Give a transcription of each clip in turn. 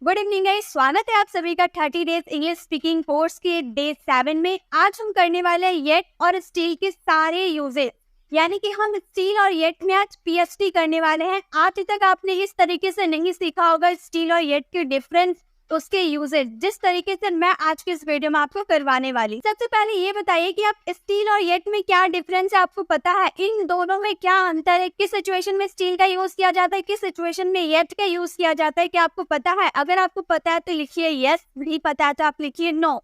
Good evening guys, स्वागत है आप सभी का 30 डेज इंग्लिश स्पीकिंग कोर्स के डे 7 में। आज हम करने वाले हैं येट और स्टील के सारे यूजेस, यानी कि हम स्टील और येट में आज पीएचडी करने वाले हैं। आज तक आपने इस तरीके से नहीं सीखा होगा स्टील और येट के डिफरेंस, उसके यूजेस, जिस तरीके से मैं आज के इस वीडियो में आपको करवाने वाली। सबसे पहले ये बताइए कि आप स्टील और येट में क्या डिफरेंस है, आपको पता है इन दोनों में क्या अंतर है, किस सिचुएशन में स्टील का यूज किया जाता है, किस सिचुएशन में येट का यूज किया जाता है, क्या आपको पता है? अगर आपको पता है तो लिखिए यस, नहीं पता है तो आप लिखिए नो।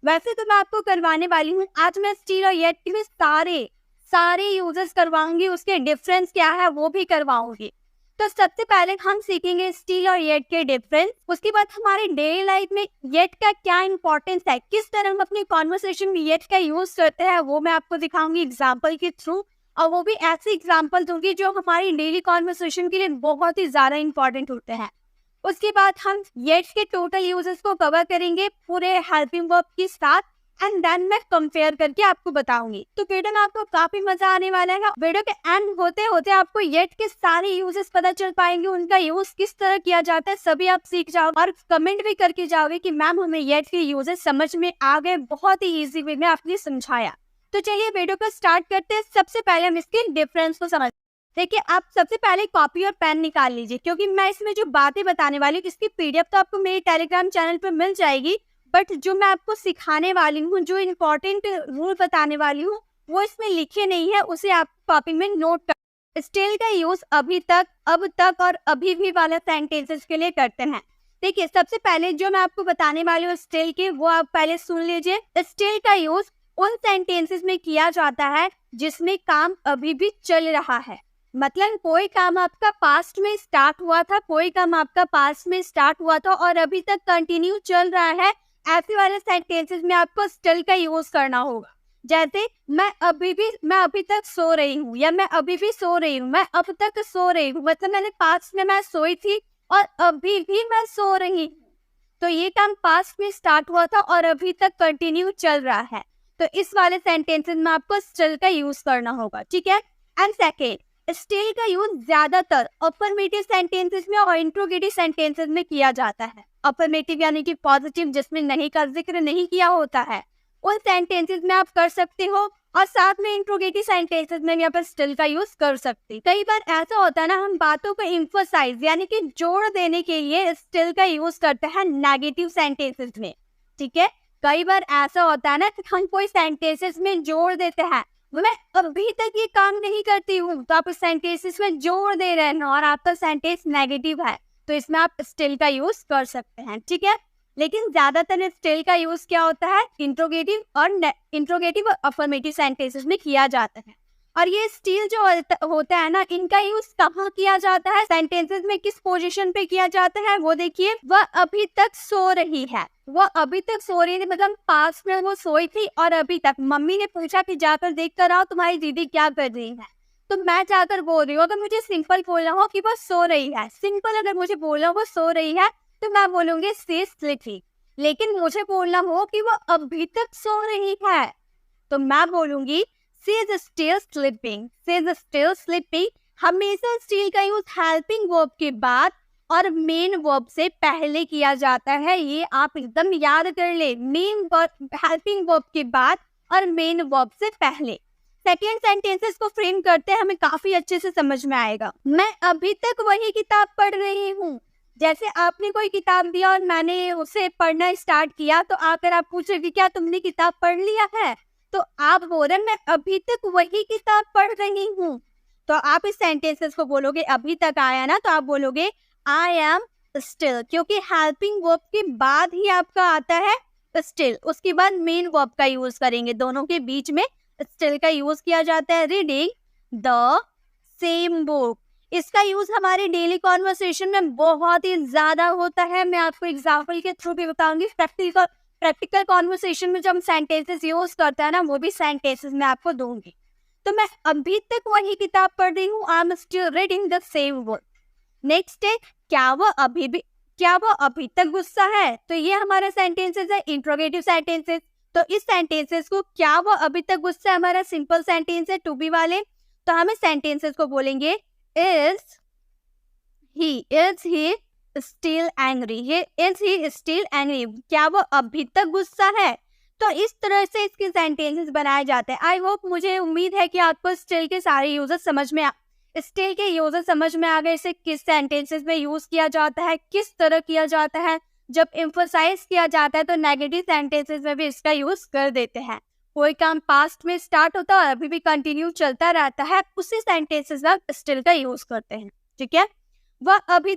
वैसे तो मैं आपको करवाने वाली हूँ आज मैं स्टील और येट के सारे यूजेस करवाऊंगी, उसके डिफरेंस क्या है वो भी करवाऊंगी। तो सबसे पहले हम सीखेंगे स्टील और येट के डिफरेंस। उसके बाद हमारे डेली लाइफ में येट का क्या इंपॉर्टेंस है, किस तरह हम अपनी कॉन्वर्सेशन में येट का यूज करते हैं, वो मैं आपको दिखाऊंगी एग्जाम्पल के थ्रू। और वो भी ऐसे एग्जाम्पल दूंगी जो हमारी डेली कॉन्वर्सेशन के लिए बहुत ही ज्यादा इंपॉर्टेंट होते हैं। उसके बाद हम येट के टोटल यूजेस को कवर करेंगे पूरे हेल्पिंग वर्ब के साथ, एंड देन मैं कंपेयर करके आपको बताऊंगी। तो वीडियो में आपको काफी मजा आने वाला है। वीडियो के एंड होते होते आपको येट के सारे यूजेस पता चल पाएंगे, उनका यूज किस तरह किया जाता है सभी आप सीख जाओगे और कमेंट भी करके जाओगे कि मैम हमें येट के यूजेस समझ में आ गए, बहुत ही इजी वे में आपने समझाया। तो चलिए वीडियो को स्टार्ट करते हैं। सबसे पहले हम इसके डिफरेंस को समझ। देखिए, आप सबसे पहले कॉपी और पेन निकाल लीजिए, क्योंकि मैं इसमें जो बातें बताने वाली हूँ इसकी पीडीएफ तो आपको मेरे टेलीग्राम चैनल पर मिल जाएगी, बट जो मैं आपको सिखाने वाली हूँ, जो इम्पोर्टेंट रूल बताने वाली हूँ, वो इसमें लिखे नहीं है, उसे आप कॉपी में नोट कर। स्टिल का यूज अभी तक, अब तक और अभी भी वाले सेंटेंसेस के लिए करते हैं। देखिए, सबसे पहले जो मैं आपको बताने वाली हूँ स्टिल के, वो आप पहले सुन लीजिए। स्टिल का यूज उन सेंटेंसेस में किया जाता है जिसमें काम अभी भी चल रहा है। मतलब कोई काम आपका पास्ट में स्टार्ट हुआ था, कोई काम आपका पास्ट में स्टार्ट हुआ था और अभी तक कंटिन्यू चल रहा है, ऐसे वाले सेंटेंसेस में आपको स्टिल का यूज करना होगा। जैसे मैं अभी तक सो रही हूँ, या मैं अभी भी सो रही हूँ, मैं अब तक सो रही हूँ, मतलब मैंने पास्ट में मैं सोई थी और अभी भी मैं सो रही हूँ। तो ये काम पास्ट में स्टार्ट हुआ था और अभी तक कंटिन्यू चल रहा है, तो इस वाले सेंटेंसेस में आपको स्टिल का यूज करना होगा, ठीक है। एंड सेकेंड, स्टिल का यूज ज्यादातर अफर्मेटिव सेंटेंसेस में और इंट्रोगेटिव सेंटेंसेस में किया जाता है। अफर्मेटिव यानी कि पॉजिटिव, जिसमें नहीं का जिक्र नहीं किया होता है, उन सेंटेंसेस में आप कर सकते हो, और साथ में इंट्रोगेटिव सेंटेंसेस में भी आप स्टिल का यूज कर सकते हैं। कई बार ऐसा होता है ना, हम बातों को एम्फसाइज यानी कि जोड़ देने के लिए स्टिल का यूज करते हैं नेगेटिव सेंटेंसेस में, ठीक है। कई बार ऐसा होता है ना कि हम कोई सेंटेंसेस में जोड़ देते हैं, मैं अभी तक ये काम नहीं करती हूँ, तो आप सेंटेंसेस में जोड़ दे रहे हैं और आपका सेंटेंस नेगेटिव है, तो इसमें आप स्टिल का यूज कर सकते हैं, ठीक है। लेकिन ज्यादातर स्टिल का यूज क्या होता है, इंट्रोगेटिव और अफर्मेटिव सेंटेंसेस में किया जाता है। और ये स्टिल जो होता है ना, इनका यूज कहाँ किया जाता है, सेंटेंसेस में किस पोजीशन पे किया जाता है, वो देखिए। वह अभी तक सो रही है, वो अभी तक सो रही थी, मतलब पास्ट में वो सोई थी और अभी तक मम्मी ने पूछा कि जाकर देख कर आओ तुम्हारी दीदी क्या कर रही है, तो मैं जाकर बोल रही हूँ। अगर मुझे सिंपल बोलना हो कि वो सो रही है, सिंपल अगर मुझे बोलना हो वो सो रही है, तो मैं बोलूंगी शी इज स्लीपिंग। लेकिन मुझे बोलना हो कि वो अभी तक सो रही है, तो मैं बोलूंगी she is still sleeping, she is still sleeping। हमेशा स्टिल का यूज हेल्पिंग वर्ब के बाद और मेन वर्ब से पहले किया जाता है, ये आप एकदम याद कर ले। मेन वर्ब, हेल्पिंग वर्ब के बाद और मेन वर्ब से पहले। सेकेंड सेंटेंसेस को फ्रेम करते हैं, हमें काफी अच्छे से समझ में आएगा। मैं अभी तक वही किताब पढ़ रही हूँ। जैसे आपने कोई किताब दिया और मैंने उसे पढ़ना स्टार्ट किया, तो आकर आप पूछोगे क्या तुमने किताब पढ़ लिया है, तो आप बोल रहे मैं अभी तक वही किताब पढ़ रही हूँ, तो आप इस सेंटेंसेस को बोलोगे, अभी तक आया ना, तो आप बोलोगे आई एम स्टिल, क्योंकि हेल्पिंग वर्ब के बाद ही आपका आता है स्टिल। उसके बाद मेन वर्ब का यूज करेंगे, दोनों के बीच में स्टिल का यूज किया जाता है। रीडिंग द सेम बुक, इसका यूज हमारे डेली कॉन्वर्सेशन में बहुत ही ज्यादा होता है। मैं आपको एग्जाम्पल के थ्रू भी बताऊंगी। प्रैक्टिकल कॉन्वर्सेशन में जब हम सेंटेंसेस यूज करते हैं ना, वो भी सेंटेंसेस में आपको दूंगी। तो मैं अभी तक वही किताब पढ़ रही हूँ, I am still reading the same book. Next है, क्या वो अभी तक गुस्सा है, तो ये हमारा सेंटेंसेस है इंट्रोगेटिव सेंटेंसेस। तो इस सेंटेंसेस को क्या वो अभी तक गुस्सा है, हमारा सिंपल सेंटेंस है टू बी वाले, तो हम इस सेंटेंसेस को बोलेंगे is he still angry, is he still angry, क्या वो अभी तक गुस्सा है। तो इस तरह से इसके सेंटेंसेस बनाए जाते हैं। आई होप, मुझे उम्मीद है कि आपको स्टिल के सारे यूजेस समझ में आ गए। इसे किस सेंटेंसेस में यूज किया जाता है, किस तरह किया जाता है। जब एम्फसाइज किया जाता है तो नेगेटिव सेंटेंसेस में भी इसका यूज कर देते हैं। कोई काम पास्ट में स्टार्ट होता है और अभी भी कंटिन्यू चलता रहता है, उसी सेंटेंसेस में स्टिल का यूज करते हैं। ठीक है, वह अभी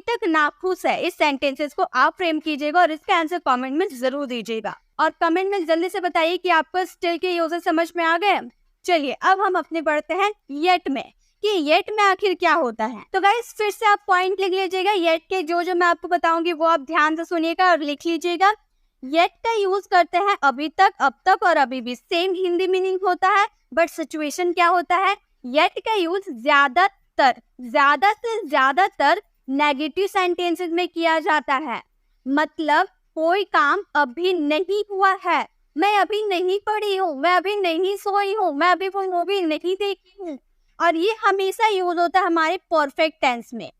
तक नाखुश है। इस सेंटेंसेस को आप फ्रेम कीजिएगा और इसका आंसर कमेंट में जरूर दीजिएगा, और कमेंट में जल्दी से बताइए कि आपको स्टिल के यूजेस समझ में आ गए। चलिए अब हम अपने बढ़ते हैं येट में, कि येट में आखिर क्या होता है। तो गाइस फिर से आप पॉइंट लिख लीजिएगा, येट के जो मैं आपको बताऊंगी वो आप ध्यान से सुनिएगा और लिख लीजिएगा। येट का यूज करते हैं अभी तक, अब तक और अभी भी, सेम हिंदी मीनिंग होता है, बट सिचुएशन क्या होता है, येट का यूज ज्यादा से ज्यादातर नेगेटिव सेंटेंसेस में किया जाता है। मतलब कोई काम अभी नहीं हुआ है, मैं अभी नहीं पढ़ी हूँ, मैं अभी नहीं सोई हूँ, मैं अभी कोई मूवी नहीं देखी हूँ, और ये हमेशा यूज होता है हमारे परफेक्ट टेंस में।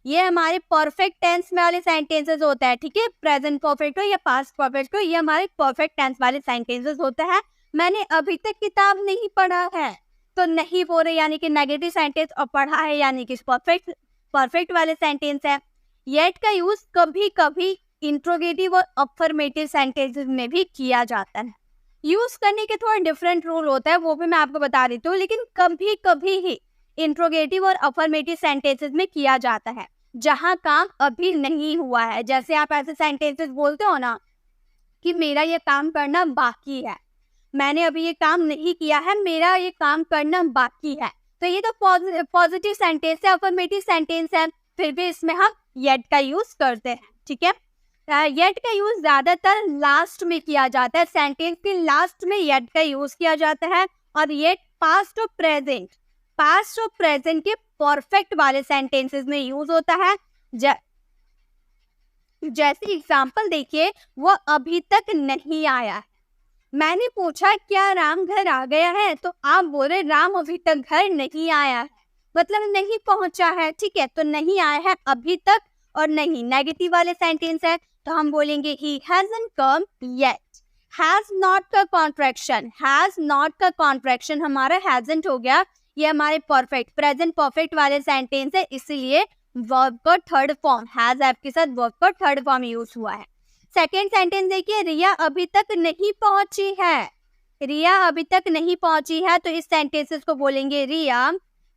ये हमारे परफेक्ट टेंस में वाले सेंटेंसेस होता है। ठीक है, प्रेजेंट परफेक्ट हो या पास्ट परफेक्ट हो, ये हमारे परफेक्ट टेंस वाले सेंटेंसेस होता है। मैंने अभी तक किताब नहीं पढ़ा है, तो नहीं बोल रहे यानी कि नेगेटिव सेंटेंस, और पढ़ा है यानी कि परफेक्ट वाले सेंटेंस है। येट का यूज कभी कभी इंट्रोगेटिव और अफर्मेटिव सेंटेंसेस में भी किया जाता है। यूज करने के थोड़ा डिफरेंट रूल होता है, वो भी मैं आपको बता देती हूँ, लेकिन कभी कभी ही इंट्रोगेटिव और अफर्मेटिव सेंटेंसेस में किया जाता है जहां काम अभी नहीं हुआ है। जैसे आप ऐसे सेंटेंसेस बोलते हो ना कि मेरा ये काम करना बाकी है, मैंने अभी ये काम नहीं किया है, मेरा ये काम करना बाकी है, तो ये तो पॉजिटिव सेंटेंस है, अफर्मेटिव सेंटेंस है, फिर भी इसमें हम येट का यूज करते हैं। ठीक है, येट का यूज ज्यादातर लास्ट में किया जाता है, सेंटेंस के लास्ट में येट का यूज किया जाता है। और येट पास्ट और प्रेजेंट के परफेक्ट वाले सेंटेंसेस में यूज होता है। जैसे एग्जांपल देखिए, वो अभी तक नहीं आया है। मैंने पूछा क्या राम घर आ गया है, तो आप बोले राम अभी तक घर नहीं आया है, मतलब नहीं पहुंचा है। ठीक है, तो नहीं आया है अभी तक, और नहीं नेगेटिव वाले सेंटेंस है, तो हम बोलेंगे he hasn't come yet। has not का कॉन्ट्रैक्शन हमारा hasn't हो गया, ये हमारे प्रेजेंट परफेक्ट वाले सेंटेंस है, इसलिए वर्ब का थर्ड फॉर्म has ऐप के साथ वर्ब का थर्ड फॉर्म यूज हुआ है। सेकेंड सेंटेंस देखिए, रिया अभी तक नहीं पहुंची है, तो इस सेंटेंसेस को बोलेंगे रिया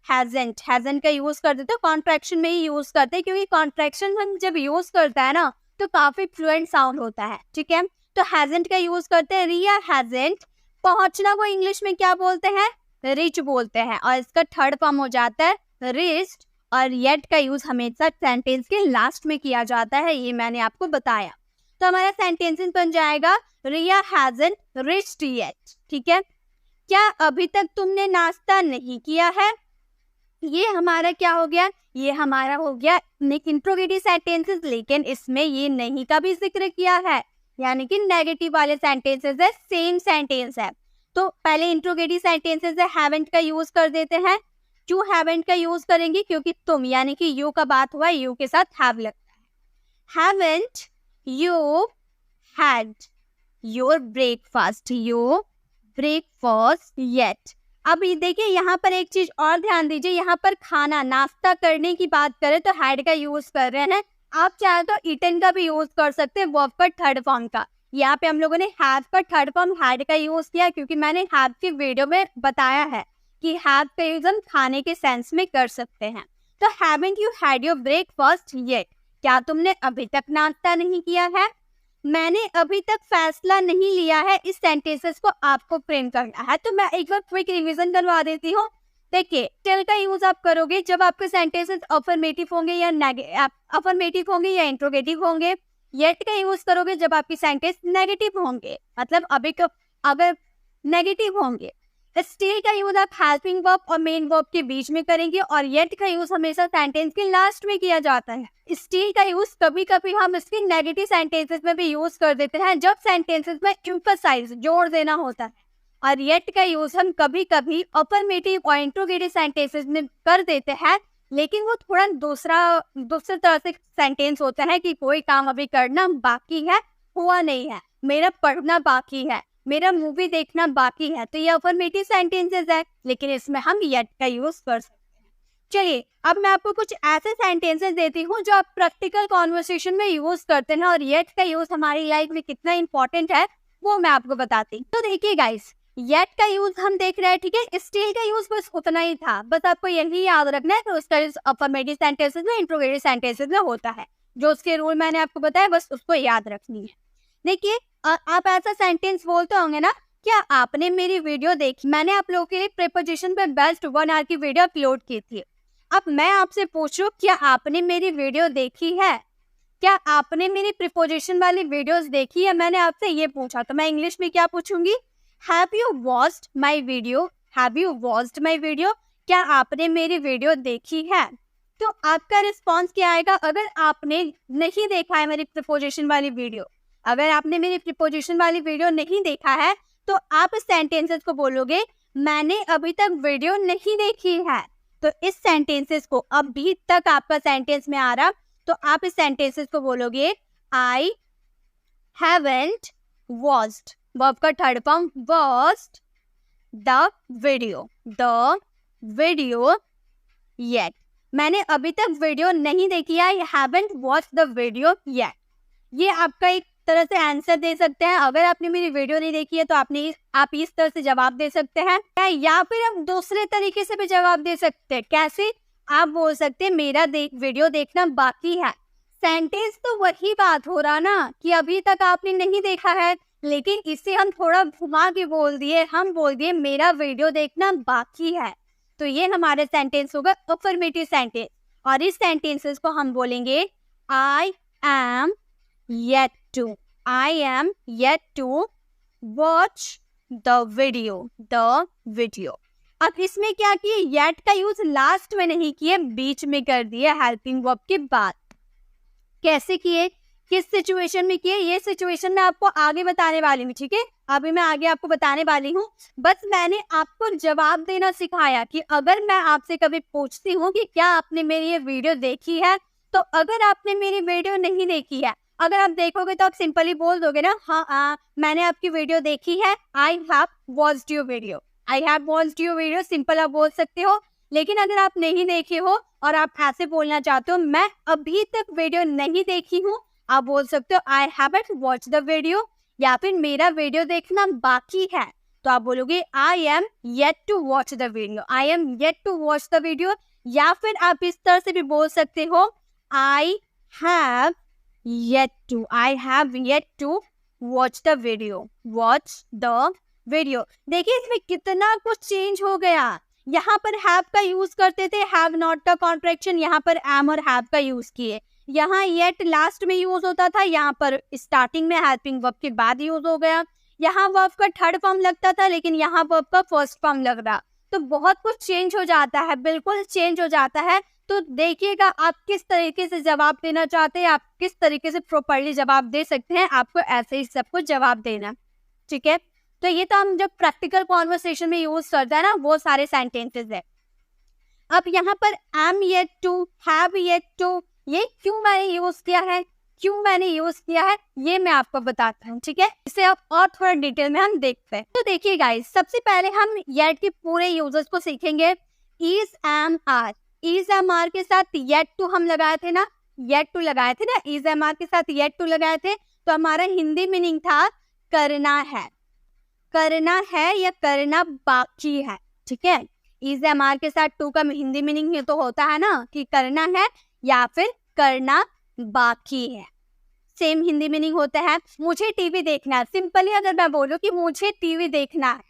hasn't का यूज करते तो कॉन्ट्रैक्शन में ही यूज करते हैं, क्योंकि कॉन्ट्रैक्शन हम जब यूज करता है ना तो काफी फ्लुएंट साउंड होता है। ठीक है, तो hasn't का यूज करते हैं, रिया hasn't। पहुंचना को इंग्लिश में क्या बोलते हैं, रिच बोलते हैं, और इसका थर्ड फॉर्म हो जाता है रिच्ड। और येट का यूज हमेशा सेंटेंस के लास्ट में किया जाता है, ये मैंने आपको बताया। तो हमारा सेंटेंस बन जाएगा रिया hasn't reached yet। ठीक है, क्या अभी तक तुमने नाश्ता नहीं किया है, ये हमारा क्या हो गया, ये हमारा हो गया इंट्रोगेटिव सेंटेंसेस, लेकिन इसमें ये नहीं का भी जिक्र किया है, यानी कि नेगेटिव वाले सेंटेंसेस है, सेम सेंटेंस है। तो पहले इंट्रोगेटिव सेंटेंसेस है, हैवंट का यूज कर देते हैं। क्यों हैवंट का यूज करेंगे, क्योंकि तुम यानी कि यू का बात हुआ, यू के साथ हैव लगता है। Haven't you had your breakfast yet. अब देखिए यहाँ पर एक चीज और ध्यान दीजिए, यहाँ पर खाना नाश्ता करने की बात करें तो हैड का यूज कर रहे हैं। आप चाहे तो ईटन का भी यूज कर सकते हैं, वर्ब का थर्ड फॉर्म का। यहाँ पे हम लोगों ने हैव का थर्ड फॉर्म हैड का यूज किया, क्योंकि मैंने हैव की वीडियो में बताया है कि हैव का यूज हम खाने के सेंस में कर सकते हैं। तो haven't you had your breakfast yet, क्या तुमने अभी तक नाश्ता नहीं किया है। मैंने अभी तक फैसला नहीं लिया है, इस सेंटेंसेस को आपको फ्रेम करना है। तो मैं एक बार क्विक रिवीजन करवा देती हूँ। देखिए, टेल का यूज आप करोगे जब आपके सेंटेंसेस अफर्मेटिव होंगे या इंट्रोगेटिव होंगे। येट का यूज करोगे जब आपकी सेंटेंस नेगेटिव होंगे, मतलब अगर नेगेटिव होंगे। स्टिल का यूज आप हेल्पिंग वर्ब और मेन वर्ब के बीच में करेंगे, और येट का यूज हमेशा सेंटेंस के लास्ट में किया जाता है। स्टिल का यूज कभी कभी हम इसके नेगेटिव सेंटेंसेस में भी यूज कर देते हैं, जब सेंटेंसेस में एम्फसाइज जोर देना होता है। और येट का यूज हम कभी कभी अफर्मेटिव और इंट्रोगेटिव सेंटेंसेस में कर देते हैं, लेकिन वो थोड़ा दूसरे तरह से सेंटेंस होता है कि कोई काम अभी करना बाकी है, हुआ नहीं है, मेरा पढ़ना बाकी है, मेरा मूवी देखना बाकी है। तो ये अफर्मेटिव सेंटेंसेस है, लेकिन इसमें हम येट का यूज कर सकते हैं। चलिए अब मैं आपको कुछ ऐसे सेंटेंसेस देती हूँ जो आप प्रैक्टिकल कॉन्वर्सेशन में यूज करते हैं और येट का यूज हमारी लाइफ में कितना इंपॉर्टेंट है वो मैं आपको बताती हूँ। तो देखिए गाइस, येट का यूज हम देख रहे हैं, ठीक है। स्टिल का यूज बस उतना ही था, बस आपको यही याद रखना है कि उसका अफर्मेटिव सेंटेंसेस में, इंट्रोगेटिव सेंटेंसेस में होता है। जो उसके रूल मैंने आपको बताया बस उसको याद रखनी है। देखिए आप ऐसा सेंटेंस बोलते होंगे ना, क्या आपने मेरी वीडियो देखी? मैंने आप लोगों के लिए प्रीपोजिशन पे बेस्ट 1 आवर की वीडियो अपलोड की थी। अब मैं आपसे पूछूं, क्या आपने मेरी वीडियो देखी है? क्या आपने मेरी प्रीपोजिशन वाली वीडियोस देखी है? मैंने आपसे ये पूछा, तो मैं इंग्लिश में क्या पूछूंगी? Have you watched my video? Have you watched my video? क्या आपने मेरी वीडियो देखी है? तो आपका रिस्पॉन्स क्या आएगा? अगर आपने नहीं देखा है मेरी प्रीपोजिशन वाली वीडियो, अगर आपने मेरी प्रीपोजिशन वाली वीडियो नहीं देखा है, तो आप इस सेंटेंसेस को बोलोगे मैंने अभी तक वीडियो नहीं देखी है। तो इस सेंटेंसेस को, अभी तक आपका सेंटेंस में आ रहा, तो आप इस सेंटेंसेस को बोलोगे आई हैवंट वॉच्ड, वर्ब का third form watched the video yet. मैंने अभी तक वीडियो नहीं देखी है, I haven't watched the video yet. ये आपका एक तरह से आंसर दे सकते हैं। अगर आपने मेरी वीडियो नहीं देखी है तो आप इस तरह से जवाब दे सकते हैं, या फिर आप दूसरे तरीके से भी जवाब दे सकते हैं। कैसे? आप बोल सकते हैं मेरा वीडियो देखना बाकी है। सेंटेंस तो वही बात हो रहा ना कि अभी तक आपने नहीं देखा है, लेकिन इसे हम थोड़ा घुमा के बोल दिए, हम बोल दिए मेरा वीडियो देखना बाकी है। तो ये हमारे सेंटेंस होगा अफर्मेटिव सेंटेंस, और इस सेंटेंसेस को हम बोलेंगे I M yet to watch the video। अब इसमें क्या किए? yet का यूज लास्ट में नहीं किए, बीच में कर दिया हेल्पिंग वर्ब के बाद। कैसे किए, किस सिचुएशन में किए, ये सिचुएशन मैं आपको आगे बताने वाली हूँ, ठीक है। अभी मैं आगे आपको बताने वाली हूँ। बस मैंने आपको जवाब देना सिखाया कि अगर मैं आपसे कभी पूछती हूँ कि क्या आपने मेरी ये वीडियो देखी है, तो अगर आपने मेरी वीडियो नहीं देखी है, अगर आप देखोगे तो आप सिंपली बोल दोगे ना, हाँ मैंने आपकी वीडियो देखी है, I have watched your video, I have watched your video, simple आप बोल सकते हो। लेकिन अगर आप नहीं देखे हो और आप ऐसे बोलना चाहते हो मैं अभी तक वीडियो नहीं देखी हूँ, आप बोल सकते हो I haven't watched the video, या फिर मेरा वीडियो देखना बाकी है, तो आप बोलोगे I am yet to watch the video, I am yet to watch the video. या फिर आप इस तरह से भी बोल सकते हो I have yet to watch the video। देखिए इसमें कितना कुछ चेंज हो गया। यहाँ पर have का यूज करते थे, have not का कॉन्ट्रैक्शन, यहाँ पर am और have का यूज किए। यहाँ yet लास्ट में यूज होता था, यहाँ पर स्टार्टिंग में हेल्पिंग वर्ब के बाद यूज हो गया। यहाँ वर्ब का थर्ड फॉर्म लगता था, लेकिन यहाँ वर्ब का फर्स्ट फॉर्म लग रहा। तो बहुत कुछ चेंज हो जाता है, बिल्कुल चेंज हो जाता है। तो देखिएगा आप किस तरीके से जवाब देना चाहते हैं, आप किस तरीके से प्रॉपर्ली जवाब दे सकते हैं, आपको ऐसे ही सबको जवाब देना, ठीक है। तो ये तो हम जब प्रैक्टिकल कॉन्वर्सेशन में यूज करते हैं ना, वो सारे सेंटेंसेस है। अब यहाँ पर am yet to, have yet to, ये क्यों मैंने यूज किया है, ये मैं आपको बताता हूँ, ठीक है। इसे अब और थोड़ा डिटेल में हम देखते हैं। तो देखिए गाइस, सबसे पहले हम yet के पूरे यूजर्स को सीखेंगे। is, am, are, is am are के साथ yet to हम लगाए थे ना, is am are के साथ yet to लगाए थे, तो हमारा हिंदी मीनिंग था करना है या करना बाकी है, ठीक है। is am are के साथ to का हिंदी मीनिंग ये तो होता है ना कि करना है या फिर करना बाकी है, सेम हिंदी मीनिंग होता है। मुझे टीवी देखना है, सिंपली अगर मैं बोलूं कि मुझे टीवी देखना है,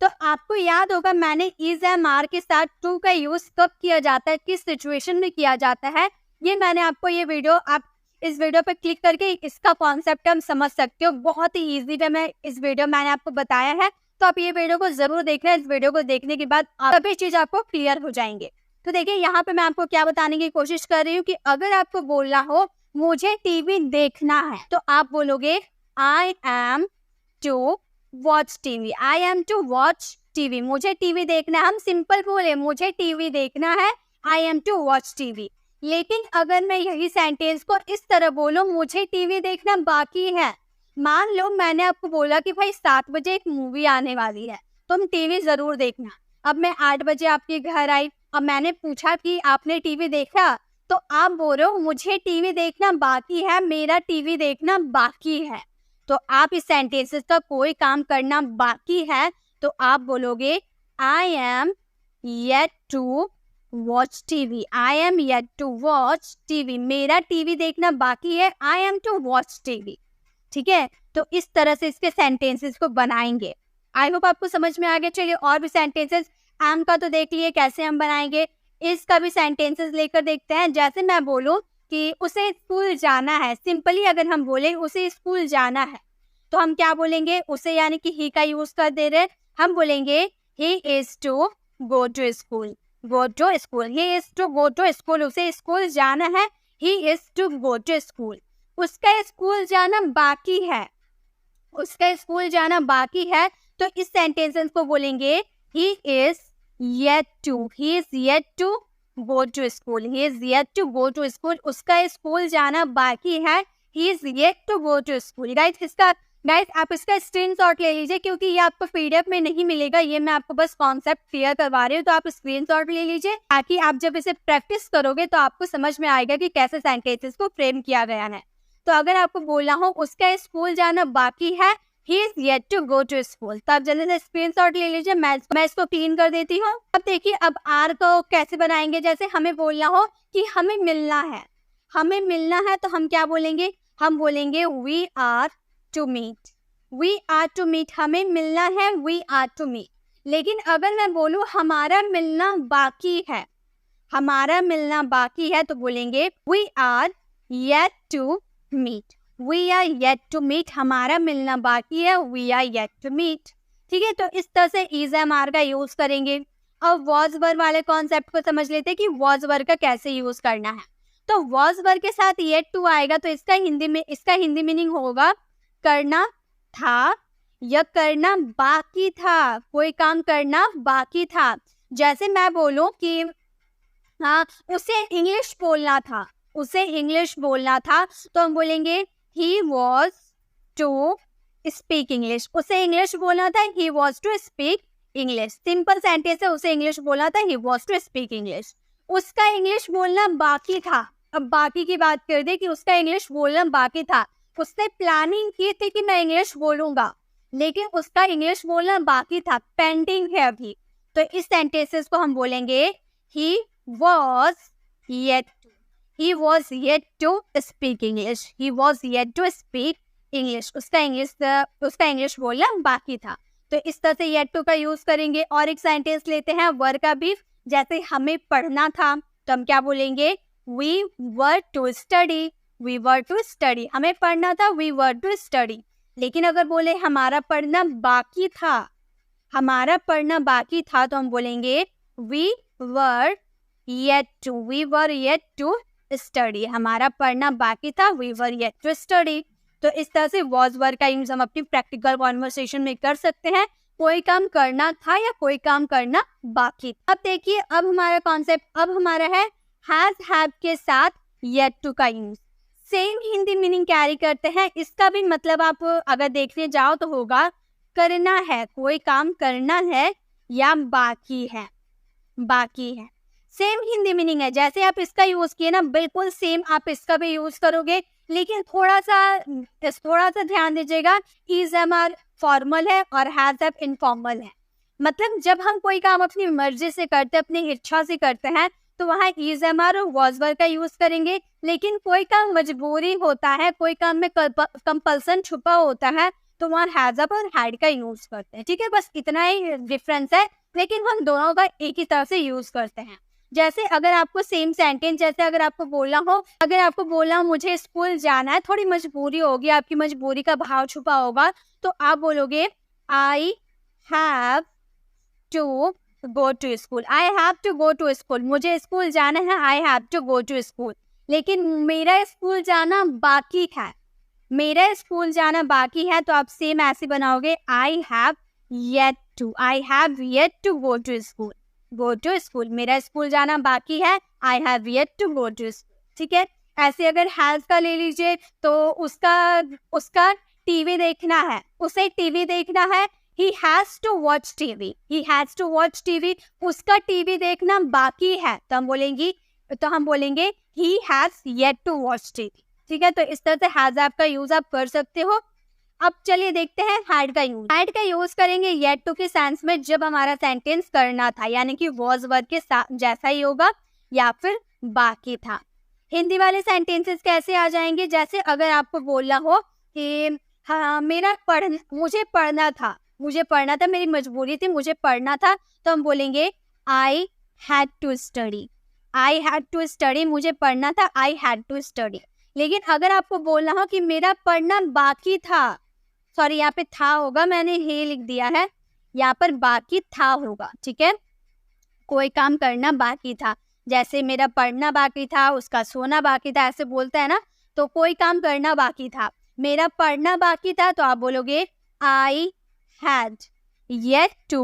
तो आपको याद होगा मैंने is am are के साथ to का यूज कब किया जाता है, किस सिचुएशन में किया जाता है, ये मैंने आपको ये वीडियो, आप इस वीडियो पर क्लिक करके इसका कॉन्सेप्ट हम समझ सकते हो। बहुत ही इजी वे में इस वीडियो मैंने आपको बताया है, तो आप ये वीडियो को जरूर देखना। इस वीडियो को देखने के बाद सभी चीज आपको क्लियर हो जाएंगे। तो देखिए यहाँ पे मैं आपको क्या बताने की कोशिश कर रही हूँ कि अगर आपको बोलना हो मुझे टीवी देखना है, तो आप बोलोगे I am to watch TV, I am to watch TV, मुझे टीवी देखना है। हम सिंपल बोले मुझे टीवी देखना है I am to watch TV. लेकिन अगर मैं यही सेंटेंस को इस तरह बोलूं, मुझे टीवी देखना बाकी है। मान लो मैंने आपको बोला कि भाई 7 बजे एक मूवी आने वाली है, तुम टीवी जरूर देखना। अब मैं 8 बजे आपके घर आई, अब मैंने पूछा कि आपने टीवी देखा, तो आप बोल रहे हो मुझे टीवी देखना बाकी है, मेरा टीवी देखना बाकी है। तो आप इस सेंटेंसेस का कोई काम करना बाकी है तो आप बोलोगे I am yet to watch TV. I am yet to watch TV, मेरा टीवी देखना बाकी है, I am to watch TV. ठीक है, तो इस तरह से इसके सेंटेंसेस को बनाएंगे। आई होप आपको समझ में आ गया। चलिए और भी सेंटेंसेस, एम का तो देख लिए कैसे हम बनाएंगे, इसका भी सेंटेंसेस लेकर देखते हैं। जैसे मैं बोलूं कि उसे स्कूल जाना है, सिंपली अगर हम बोले उसे स्कूल जाना है तो हम क्या बोलेंगे, उसे यानी कि ही का यूज कर दे रहे, हम बोलेंगे he is to go to school. Go to school, he is to go to school, उसे स्कूल जाना है, he is to go to school. उसका स्कूल जाना बाकी है, उसका स्कूल जाना बाकी है, तो इस सेंटेंस को बोलेंगे he is yet to, he is yet to go to school, he is yet to go to school, उसका स्कूल जाना बाकी है, he is yet to go to school. Guys आप इसका स्क्रीनशॉट ले लीजिए क्योंकि ये आपको पीडीएफ में नहीं मिलेगा, ये मैं आपको बस कॉन्सेप्ट क्लियर करवा रही हूँ, तो आप स्क्रीनशॉट ले लीजिए ताकि आप जब इसे प्रैक्टिस करोगे तो आपको समझ में आएगा कि कैसे सेंटेंसेस को फ्रेम किया गया है। तो अगर आपको बोलना हो उसका स्कूल जाना बाकी है, he is yet to go to school, तो आप जल्दी से स्क्रीनशॉट ले लीजिए। मैं इसको क्लीन कर देती हूँ। अब देखिए अब आर को कैसे बनाएंगे। जैसे हमें बोलना हो कि हमें मिलना है, हमें मिलना है, तो हम क्या बोलेंगे, हम बोलेंगे we are to meet, we are to meet, हमें मिलना है, वी आर टू मीट। लेकिन अगर मैं बोलूं हमारा मिलना बाकी है, हमारा मिलना बाकी है, तो बोलेंगे we are yet to meet, we are yet to meet, हमारा मिलना बाकी है, we are yet to meet. ठीक है, तो इस तरह से इज एम आर का यूज करेंगे। अब वॉज वर वाले कॉन्सेप्ट को समझ लेते हैं कि वॉज वर का कैसे यूज करना है। तो वॉज वर के साथ येट टू आएगा तो इसका हिंदी मीनिंग होगा करना था या करना बाकी था, कोई काम करना बाकी था। जैसे मैं बोलूं कि हाँ उसे इंग्लिश बोलना था, उसे इंग्लिश बोलना था, तो हम बोलेंगे he was to speak English, उसे इंग्लिश बोलना था, he was to speak English. Simple sentence है, उसे इंग्लिश बोलना था, he was to speak English. उसका इंग्लिश बोलना बाकी था। अब बाकी की बात कर दे कि उसका इंग्लिश बोलना बाकी था, उसने प्लानिंग की थी कि मैं इंग्लिश बोलूंगा, लेकिन उसका इंग्लिश बोलना बाकी था, पेंडिंग है अभी। तो इस सेंटेंसेस को हम बोलेंगे he was yet to, he was yet to speak English, he was yet to speak English, उसका इंग्लिश बोलना बाकी था। तो इस तरह से येट टू का यूज करेंगे। और एक सेंटेंस लेते हैं वर का भी। जैसे हमें पढ़ना था तो हम क्या बोलेंगे, we were to study, we were to study, हमें पढ़ना था, वी वर टू स्टडी। लेकिन अगर बोले हमारा पढ़ना बाकी था, हमारा पढ़ना बाकी था, तो हम बोलेंगे we were yet to, we were yet to study, हमारा पढ़ना बाकी था, we were yet to study. तो इस तरह से वॉज वर का यूज हम अपनी प्रैक्टिकल कॉन्वर्सेशन में कर सकते हैं, कोई काम करना था या कोई काम करना बाकी। अब देखिए अब हमारा कॉन्सेप्ट अब हमारा है हैज हैव के साथ येट टू का use. Same Hindi meaning carry करते हैं। इसका भी मतलब आप अगर देखने जाओ तो होगा करना है, कोई काम करना है या बाकी है, बाकी है। सेम हिंदी मीनिंग है। जैसे आप इसका यूज किए ना, बिल्कुल सेम आप इसका भी यूज करोगे, लेकिन थोड़ा सा ध्यान दीजिएगा। इज एम आर फॉर्मल है और हैज हैव इनफॉर्मल है। मतलब जब हम कोई काम अपनी मर्जी से करते हैं, अपनी इच्छा से करते हैं, तो वहाँ इज एम आर और वॉज वर का यूज करेंगे। लेकिन कोई काम मजबूरी होता है, कोई काम में कंपल्सन छुपा होता है, तो वहाँ हैज अप और हैड का यूज करते हैं। ठीक है, बस इतना ही डिफरेंस है, लेकिन हम दोनों का एक ही तरह से यूज करते हैं। जैसे अगर आपको सेम सेंटेंस, जैसे अगर आपको बोलना हो मुझे स्कूल जाना है, थोड़ी मजबूरी होगी, आपकी मजबूरी का भाव छुपा होगा, तो आप बोलोगे I have to go to school, I have to go to school, मुझे स्कूल जाना है, I have to go to school. लेकिन मेरा स्कूल जाना बाकी है, मेरा स्कूल जाना बाकी है, तो आप सेम ऐसे बनाओगे I have yet to, I have yet to go to school. Go to school, मेरा स्कूल जाना बाकी है, I have yet to go to school. ठीक है, ऐसे अगर हैज का ले लीजिए तो उसका टीवी देखना है, उसे टीवी देखना है, he has to watch TV, he has to watch TV, उसका टीवी देखना बाकी है, तो हम बोलेंगे he has yet to watch TV। ठीक है, तो इस तरह से has आपका यूज आप कर सकते हो। अब चलिए देखते हैं had का यूज। had का यूज करेंगे yet to के सेंस में जब हमारा सेंटेंस करना था, यानी कि was वर्ब के जैसा ही होगा या फिर बाकी था। हिंदी वाले सेंटेंसेस कैसे आ जाएंगे, जैसे अगर आपको बोलना हो कि हाँ मुझे पढ़ना था, मेरी मजबूरी थी, मुझे पढ़ना था, तो हम बोलेंगे I had to study, I had to study, मुझे पढ़ना था, I had to study। लेकिन अगर आपको बोलना हो कि मेरा पढ़ना बाकी था, सॉरी यहाँ पे था होगा, मैंने हे लिख दिया है, यहाँ पर बाकी था होगा। ठीक है, कोई काम करना बाकी था, जैसे मेरा पढ़ना बाकी था, उसका सोना बाकी था, ऐसे बोलता है ना, तो कोई काम करना बाकी था, मेरा पढ़ना बाकी था, तो आप बोलोगे I had yet to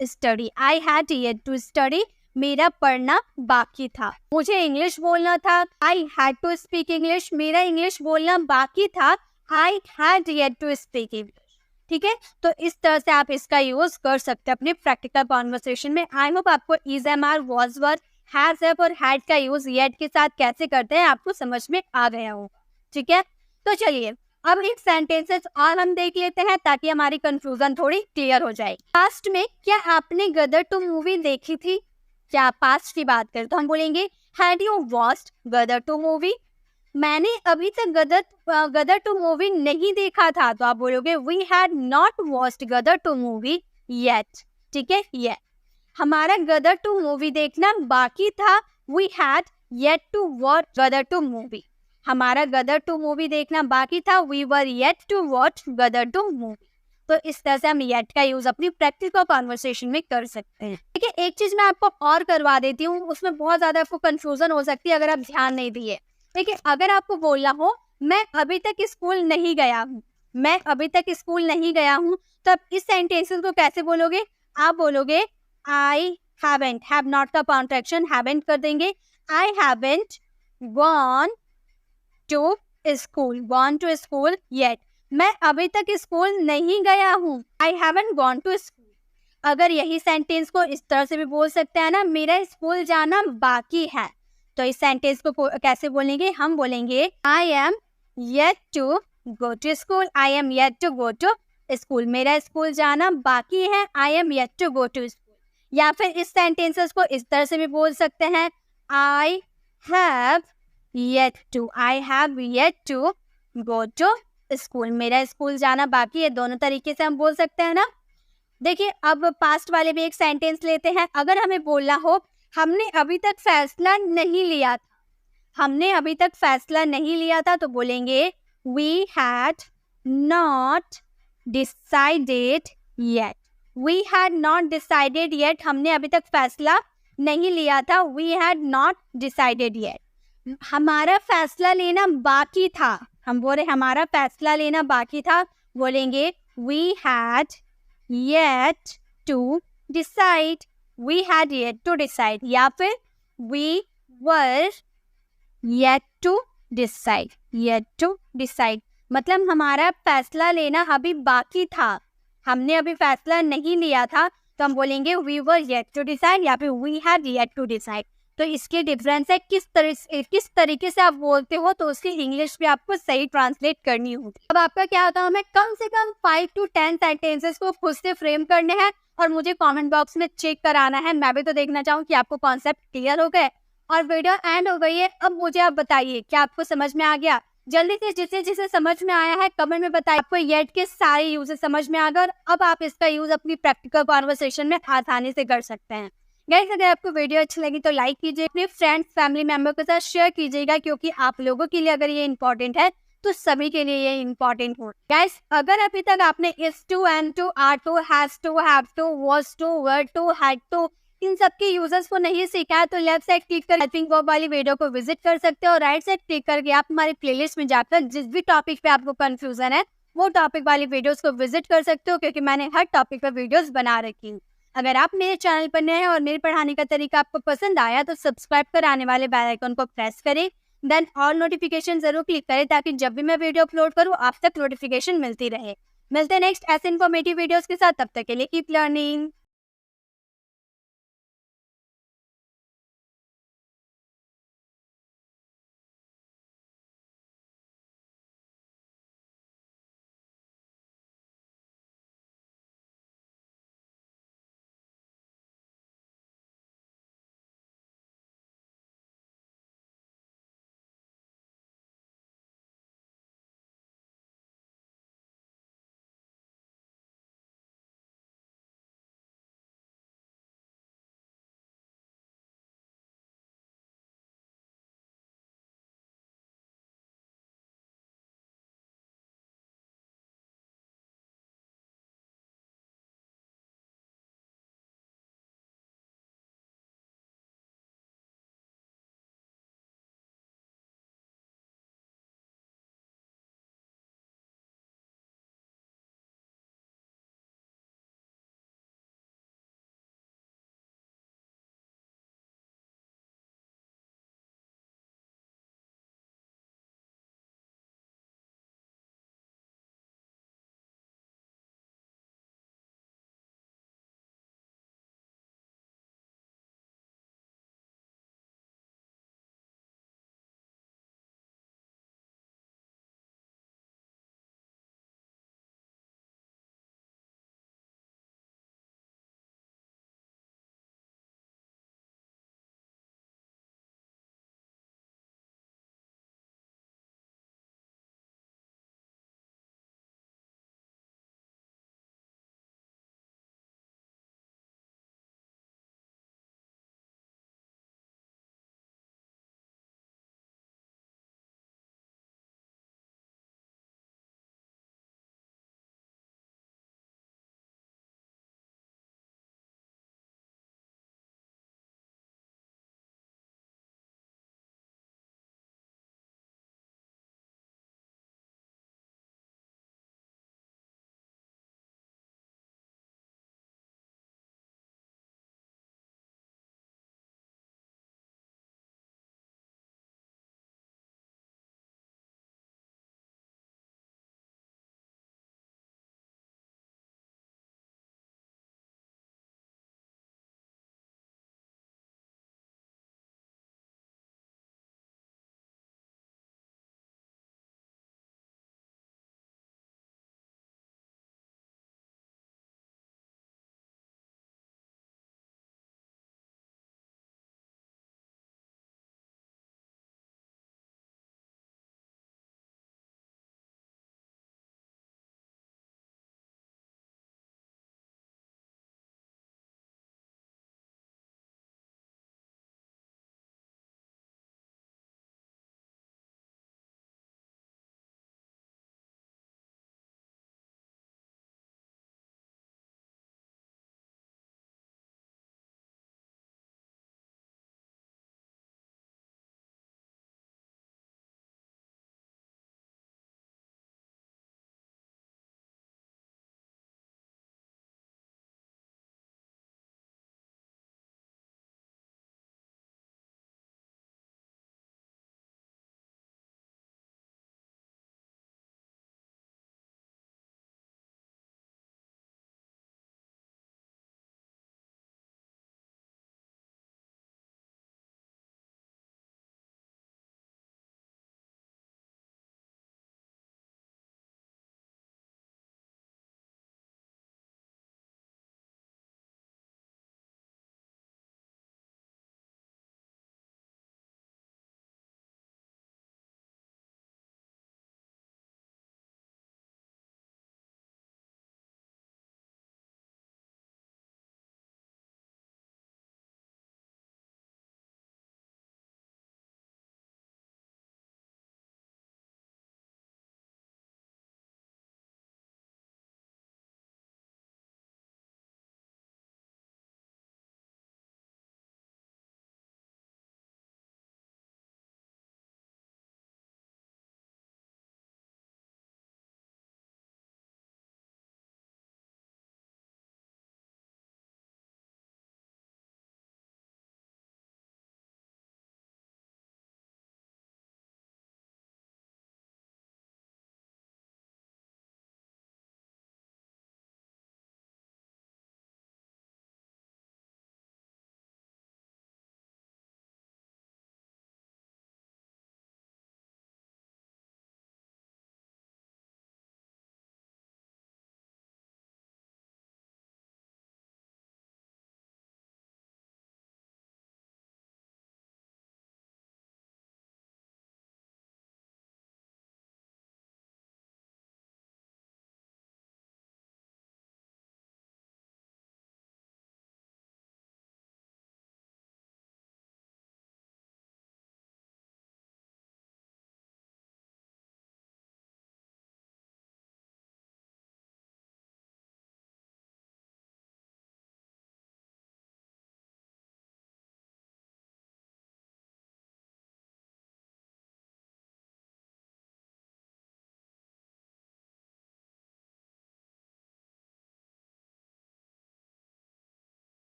study, I had yet to study, मेरा पढ़ना बाकी था। मुझे इंग्लिश बोलना था, I had to speak English, मेरा इंग्लिश बोलना बाकी था, I had yet to speak English। ठीक है, तो इस तरह से आप इसका यूज कर सकते हैं अपने प्रैक्टिकल कॉन्वर्सेशन में। आई होप आपको is am are, was were, has have और हैड का यूज येट के साथ कैसे करते हैं आपको समझ में आ गया होगा। ठीक है, तो चलिए अब एक सेंटेंसेस और हम देख लेते हैं ताकि हमारी कंफ्यूजन थोड़ी क्लियर हो जाए। पास्ट में क्या आपने गदर 2 मूवी देखी थी? क्या पास्ट की बात करें तो हम बोलेंगे had you watched Gadar 2 movie. मैंने अभी तक गदर 2 मूवी नहीं देखा था, तो आप बोलोगे we had not watched Gadar 2 movie yet. ठीक है, ये हमारा गदर 2 मूवी देखना बाकी था, we had yet to watch Gadar 2 movie. हमारा गदर 2 मूवी देखना बाकी था, we were yet to watch Gadar 2 movie. तो इस तरह से हम येट का यूज अपनी प्रैक्टिकल कॉन्वर्सेशन में कर सकते हैं। ठीक है, एक चीज मैं आपको और करवा देती हूँ, उसमें बहुत ज्यादा आपको कंफ्यूजन हो सकती है अगर आप ध्यान नहीं दिए। देखिए, अगर आपको बोलना हो मैं अभी तक स्कूल नहीं गया हूँ, मैं अभी तक स्कूल नहीं गया हूँ, तो आप इस सेंटेंसेस को कैसे बोलोगे? आप बोलोगे आई हैवेंट, हैव नॉट का कॉन्ट्रैक्शन हैवेंट कर देंगे, I haven't gone to school yet. मैं अभी तक स्कूल नहीं गया हूँ, I haven't gone to school. अगर यही सेंटेंस को इस तरह से भी बोल सकते हैं ना, मेरा स्कूल जाना बाकी है, तो इस सेंटेंस को कैसे बोलेंगे? हम बोलेंगे I am yet to go to school, I am yet to go to school, मेरा स्कूल जाना बाकी है, I am yet to go to school. या फिर इस सेंटेंसेस को इस तरह से भी बोल सकते हैं I have yet to go to school, मेरा स्कूल जाना बाकी है। दोनों तरीके से हम बोल सकते हैं ना। देखिए, अब पास्ट वाले भी एक सेंटेंस लेते हैं। अगर हमें बोलना हो हमने अभी तक फैसला नहीं लिया था, हमने अभी तक फैसला नहीं लिया था, तो बोलेंगे we had not decided yet, we had not decided yet, हमने अभी तक फैसला नहीं लिया था, we had not decided yet. हमारा फैसला लेना बाकी था, हम बोले हमारा फैसला लेना बाकी था, बोलेंगे we had yet to decide, we had yet to decide, या फिर we were yet to decide, मतलब हमारा फैसला लेना अभी बाकी था, हमने अभी फैसला नहीं लिया था, तो हम बोलेंगे we were yet to decide या फिर we had yet to decide. तो इसके डिफरेंस है किस तरीके से आप बोलते हो, तो उसकी इंग्लिश भी आपको सही ट्रांसलेट करनी होगी। अब आपका क्या होता है, हमें कम से कम 5 to 10 सेंटेंसेस को खुद से फ्रेम करने हैं और मुझे कमेंट बॉक्स में चेक कराना है। मैं भी तो देखना चाहूँ कि आपको कॉन्सेप्ट क्लियर हो गए और वीडियो एंड हो गई है। अब मुझे आप बताइए क्या आपको समझ में आ गया? जल्दी से जिसे समझ में आया है कमेंट में बताइए। आपको येट के सारे यूजेस समझ में आ गए और अब आप इसका यूज अपनी प्रैक्टिकल कॉन्वर्सेशन में आसानी से कर सकते हैं। गाइस, अगर आपको वीडियो अच्छी लगी तो लाइक कीजिए, अपने फ्रेंड्स फैमिली मेंबर के साथ शेयर कीजिएगा, क्योंकि आप लोगों के लिए अगर ये इम्पोर्टेंट है तो सभी के लिए ये इम्पोर्टेंट हो। गाइस, अगर अभी तक आपने is to, am to, are to, has to, have to, was to, were to, had to, इन सब के यूजर्स को नहीं सीखा है तो लेफ्ट साइड क्लिक कर हेल्पिंग वर्ब वाली वीडियो को विजिट कर सकते हो और राइट साइड क्लिक करके आप हमारे प्लेलिस्ट में जाकर जिस भी टॉपिक पे आपको कंफ्यूजन है वो टॉपिक वाली वीडियोस को विजिट कर सकते हो, क्योंकि मैंने हर टॉपिक पे वीडियोस बना रखी हूँ। अगर आप मेरे चैनल पर नए हैं और मेरे पढ़ाने का तरीका आपको पसंद आया तो सब्सक्राइब कर आने वाले बेल आइकन को प्रेस करें, देन ऑल नोटिफिकेशन जरूर क्लिक करें ताकि जब भी मैं वीडियो अपलोड करूँ आप तक नोटिफिकेशन मिलती रहे। मिलते हैं नेक्स्ट ऐसे इन्फॉर्मेटिव वीडियोस के साथ, तब तक के लिए कीप लर्निंग।